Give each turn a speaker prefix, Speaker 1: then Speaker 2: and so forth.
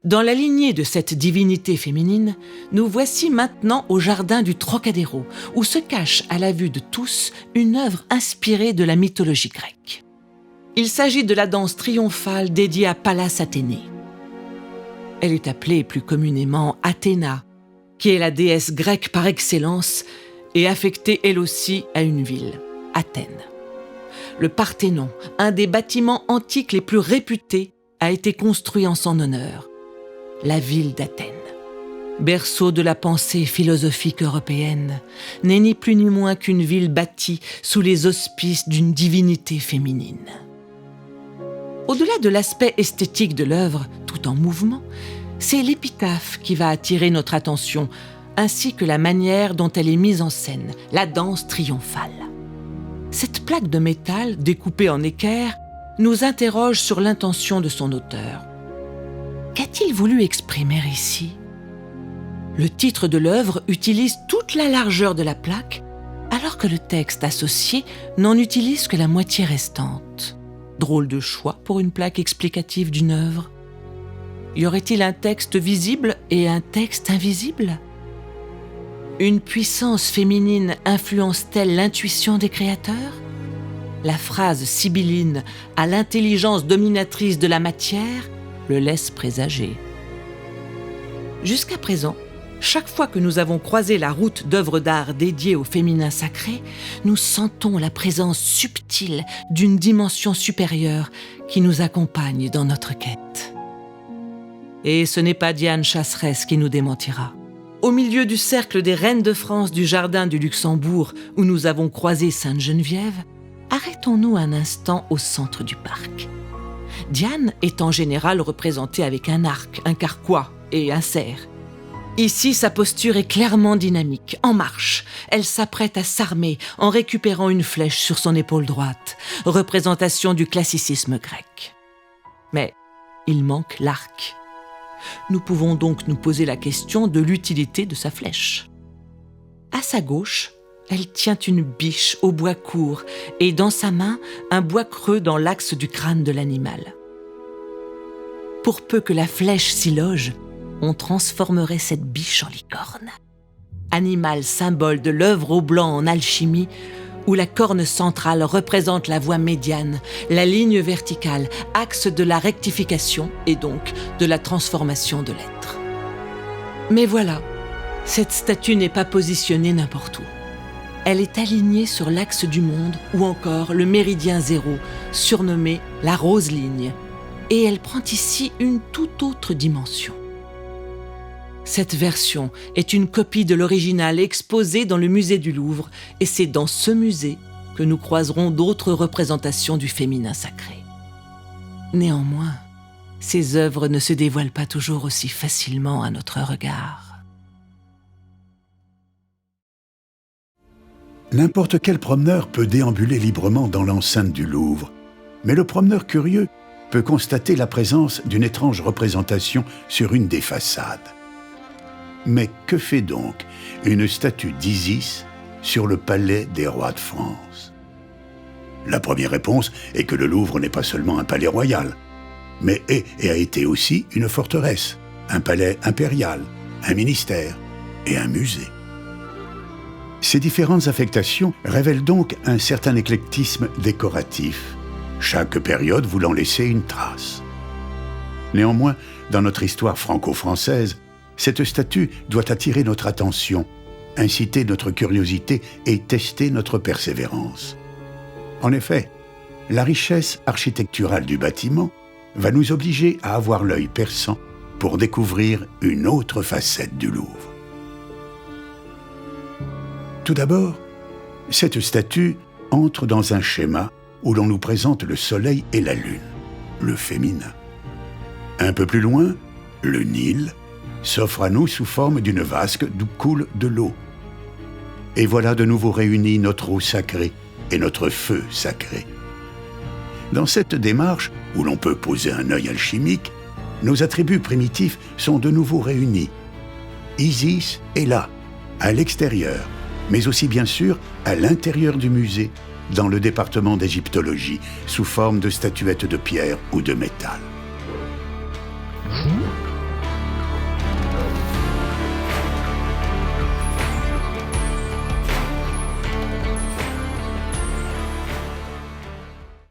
Speaker 1: Dans la lignée de cette divinité féminine, nous voici maintenant au jardin du Trocadéro, où se cache à la vue de tous une œuvre inspirée de la mythologie grecque. Il s'agit de la danse triomphale dédiée à Pallas Athénée. Elle est appelée plus communément Athéna, qui est la déesse grecque par excellence et affectée elle aussi à une ville, Athènes. Le Parthénon, un des bâtiments antiques les plus réputés, a été construit en son honneur. La ville d'Athènes, berceau de la pensée philosophique européenne, n'est ni plus ni moins qu'une ville bâtie sous les auspices d'une divinité féminine. Au-delà de l'aspect esthétique de l'œuvre, tout en mouvement, c'est l'épitaphe qui va attirer notre attention, ainsi que la manière dont elle est mise en scène, la danse triomphale. Cette plaque de métal, découpée en équerre, nous interroge sur l'intention de son auteur. Qu'a-t-il voulu exprimer ici ? Le titre de l'œuvre utilise toute la largeur de la plaque, alors que le texte associé n'en utilise que la moitié restante. Drôle de choix pour une plaque explicative d'une œuvre. Y aurait-il un texte visible et un texte invisible ? Une puissance féminine influence-t-elle l'intuition des créateurs ? La phrase sibylline à l'intelligence dominatrice de la matière le laisse présager. Jusqu'à présent, chaque fois que nous avons croisé la route d'œuvres d'art dédiées au féminin sacré, nous sentons la présence subtile d'une dimension supérieure qui nous accompagne dans notre quête. Et ce n'est pas Diane Chasseresse qui nous démentira. Au milieu du cercle des reines de France du jardin du Luxembourg où nous avons croisé Sainte-Geneviève, arrêtons-nous un instant au centre du parc. Diane est en général représentée avec un arc, un carquois et un cerf. Ici, sa posture est clairement dynamique, en marche. Elle s'apprête à s'armer en récupérant une flèche sur son épaule droite, représentation du classicisme grec. Mais il manque l'arc. Nous pouvons donc nous poser la question de l'utilité de sa flèche. À sa gauche, elle tient une biche au bois court et dans sa main, un bois creux dans l'axe du crâne de l'animal. Pour peu que la flèche s'y loge, on transformerait cette biche en licorne. Animal symbole de l'œuvre au blanc en alchimie, où la corne centrale représente la voie médiane, la ligne verticale, axe de la rectification et donc de la transformation de l'être. Mais voilà, cette statue n'est pas positionnée n'importe où. Elle est alignée sur l'axe du monde ou encore le méridien zéro, surnommé la rose ligne, et elle prend ici une toute autre dimension. Cette version est une copie de l'original exposée dans le musée du Louvre, et c'est dans ce musée que nous croiserons d'autres représentations du féminin sacré. Néanmoins, ces œuvres ne se dévoilent pas toujours aussi facilement à notre regard.
Speaker 2: N'importe quel promeneur peut déambuler librement dans l'enceinte du Louvre, mais le promeneur curieux peut constater la présence d'une étrange représentation sur une des façades. Mais que fait donc une statue d'Isis sur le palais des rois de France ? La première réponse est que le Louvre n'est pas seulement un palais royal, mais est et a été aussi une forteresse, un palais impérial, un ministère et un musée. Ces différentes affectations révèlent donc un certain éclectisme décoratif, chaque période voulant laisser une trace. Néanmoins, dans notre histoire franco-française, cette statue doit attirer notre attention, inciter notre curiosité et tester notre persévérance. En effet, la richesse architecturale du bâtiment va nous obliger à avoir l'œil perçant pour découvrir une autre facette du Louvre. Tout d'abord, cette statue entre dans un schéma où l'on nous présente le soleil et la lune, le féminin. Un peu plus loin, le Nil s'offre à nous sous forme d'une vasque d'où coule de l'eau. Et voilà de nouveau réunis notre eau sacrée et notre feu sacré. Dans cette démarche, où l'on peut poser un œil alchimique, nos attributs primitifs sont de nouveau réunis. Isis est là, à l'extérieur, mais aussi bien sûr à l'intérieur du musée, dans le département d'égyptologie, sous forme de statuettes de pierre ou de métal.